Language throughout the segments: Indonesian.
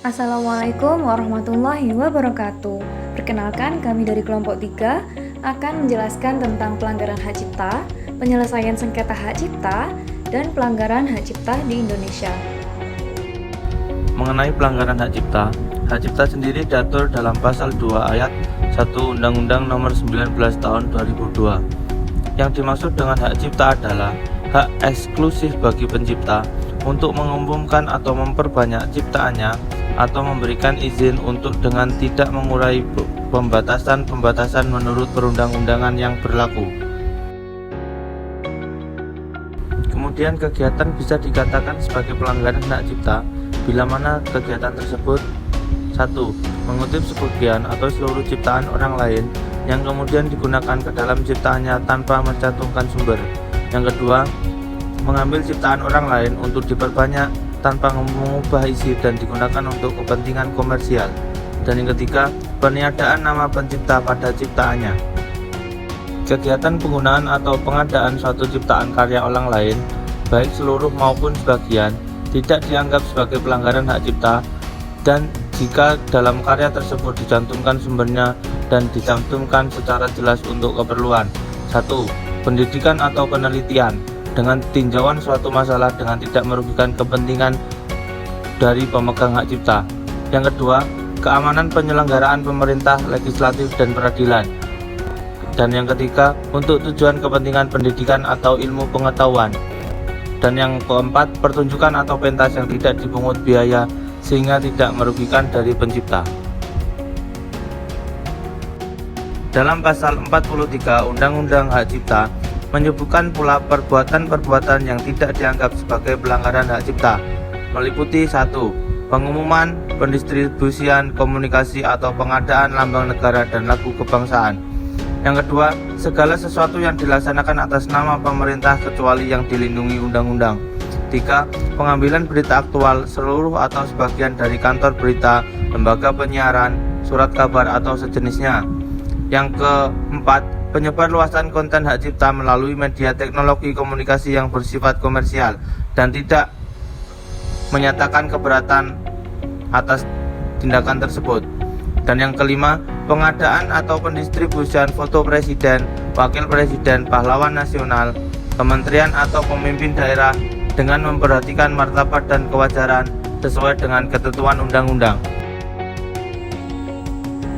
Assalamualaikum warahmatullahi wabarakatuh. Perkenalkan, kami dari kelompok 3 akan menjelaskan tentang pelanggaran hak cipta, penyelesaian sengketa hak cipta, dan pelanggaran hak cipta di Indonesia. Mengenai pelanggaran hak cipta sendiri diatur dalam pasal 2 ayat 1 Undang-Undang Nomor 19 Tahun 2002. Yang dimaksud dengan hak cipta adalah hak eksklusif bagi pencipta untuk mengumumkan atau memperbanyak ciptaannya atau memberikan izin untuk dengan tidak mengurangi pembatasan menurut perundang-undangan yang berlaku. Kemudian kegiatan bisa dikatakan sebagai pelanggaran hak cipta bila mana kegiatan tersebut 1. Mengutip sebagian atau seluruh ciptaan orang lain yang kemudian digunakan ke dalam ciptaannya tanpa mencantumkan sumber. Yang kedua, mengambil ciptaan orang lain untuk diperbanyak tanpa mengubah isi dan digunakan untuk kepentingan komersial. Dan yang ketiga, peniadaan nama pencipta pada ciptaannya. Kegiatan penggunaan atau pengadaan suatu ciptaan karya orang lain, baik seluruh maupun sebagian, tidak dianggap sebagai pelanggaran hak cipta dan jika dalam karya tersebut dicantumkan sumbernya dan dicantumkan secara jelas untuk keperluan 1. Pendidikan atau penelitian dengan tinjauan suatu masalah dengan tidak merugikan kepentingan dari pemegang hak cipta. Yang kedua, keamanan penyelenggaraan pemerintah, legislatif, dan peradilan. Dan yang ketiga, untuk tujuan kepentingan pendidikan atau ilmu pengetahuan. Dan yang keempat, pertunjukan atau pentas yang tidak dipungut biaya sehingga tidak merugikan dari pencipta. Dalam pasal 43 Undang-Undang Hak Cipta menyebutkan pula perbuatan-perbuatan yang tidak dianggap sebagai pelanggaran hak cipta, meliputi 1. Pengumuman, pendistribusian, komunikasi atau pengadaan lambang negara dan lagu kebangsaan. Yang kedua, segala sesuatu yang dilaksanakan atas nama pemerintah kecuali yang dilindungi undang-undang. 3. Pengambilan berita aktual seluruh atau sebagian dari kantor berita, lembaga penyiaran, surat kabar atau sejenisnya. Yang keempat, penyebar luasan konten hak cipta melalui media teknologi komunikasi yang bersifat komersial dan tidak menyatakan keberatan atas tindakan tersebut. Dan yang kelima, pengadaan atau pendistribusian foto presiden, wakil presiden, pahlawan nasional, kementerian atau pemimpin daerah dengan memperhatikan martabat dan kewajaran sesuai dengan ketentuan undang-undang.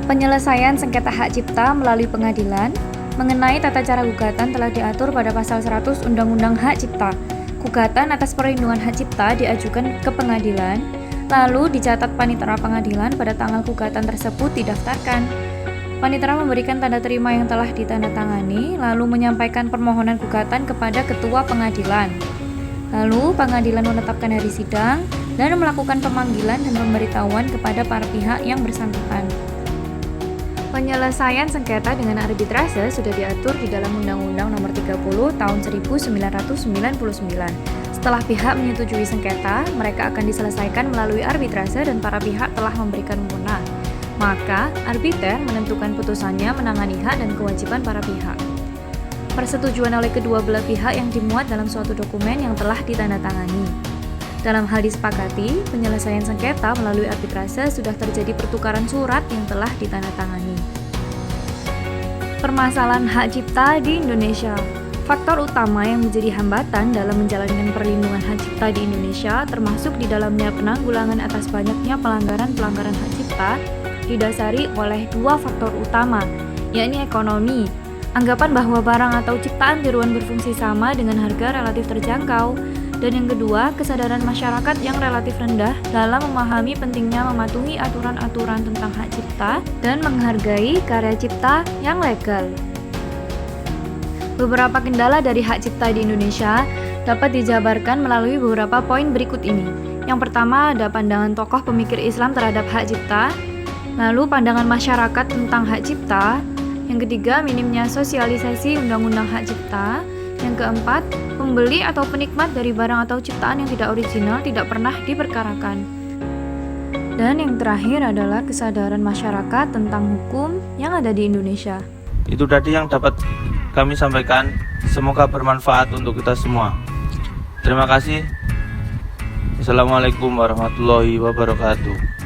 Penyelesaian sengketa hak cipta melalui pengadilan. Mengenai tata cara gugatan telah diatur pada pasal 100 Undang-Undang Hak Cipta. Gugatan atas perlindungan hak cipta diajukan ke pengadilan, lalu dicatat panitera pengadilan pada tanggal gugatan tersebut didaftarkan. Panitera memberikan tanda terima yang telah ditandatangani, lalu menyampaikan permohonan gugatan kepada ketua pengadilan. Lalu pengadilan menetapkan hari sidang dan melakukan pemanggilan dan pemberitahuan kepada para pihak yang bersangkutan. Penyelesaian sengketa dengan arbitrase sudah diatur di dalam Undang-Undang Nomor 30 Tahun 1999. Setelah pihak menyetujui sengketa, mereka akan diselesaikan melalui arbitrase dan para pihak telah memberikan wewenang. Maka, arbiter menentukan putusannya menangani hak dan kewajiban para pihak. Persetujuan oleh kedua belah pihak yang dimuat dalam suatu dokumen yang telah ditandatangani. Dalam hal disepakati, penyelesaian sengketa melalui arbitrase sudah terjadi pertukaran surat yang telah ditandatangani. Permasalahan hak cipta di Indonesia. Faktor utama yang menjadi hambatan dalam menjalankan perlindungan hak cipta di Indonesia termasuk di dalamnya penanggulangan atas banyaknya pelanggaran-pelanggaran hak cipta didasari oleh dua faktor utama, yakni ekonomi. Anggapan bahwa barang atau ciptaan tiruan berfungsi sama dengan harga relatif terjangkau. Dan yang kedua, kesadaran masyarakat yang relatif rendah dalam memahami pentingnya mematuhi aturan-aturan tentang hak cipta dan menghargai karya cipta yang legal. Beberapa kendala dari hak cipta di Indonesia dapat dijabarkan melalui beberapa poin berikut ini. Yang pertama, ada pandangan tokoh pemikir Islam terhadap hak cipta, lalu pandangan masyarakat tentang hak cipta. Yang ketiga, minimnya sosialisasi undang-undang hak cipta. Yang keempat, pembeli atau penikmat dari barang atau ciptaan yang tidak original tidak pernah diperkarakan. Dan yang terakhir adalah kesadaran masyarakat tentang hukum yang ada di Indonesia. Itu tadi yang dapat kami sampaikan. Semoga bermanfaat untuk kita semua. Terima kasih. Assalamualaikum warahmatullahi wabarakatuh.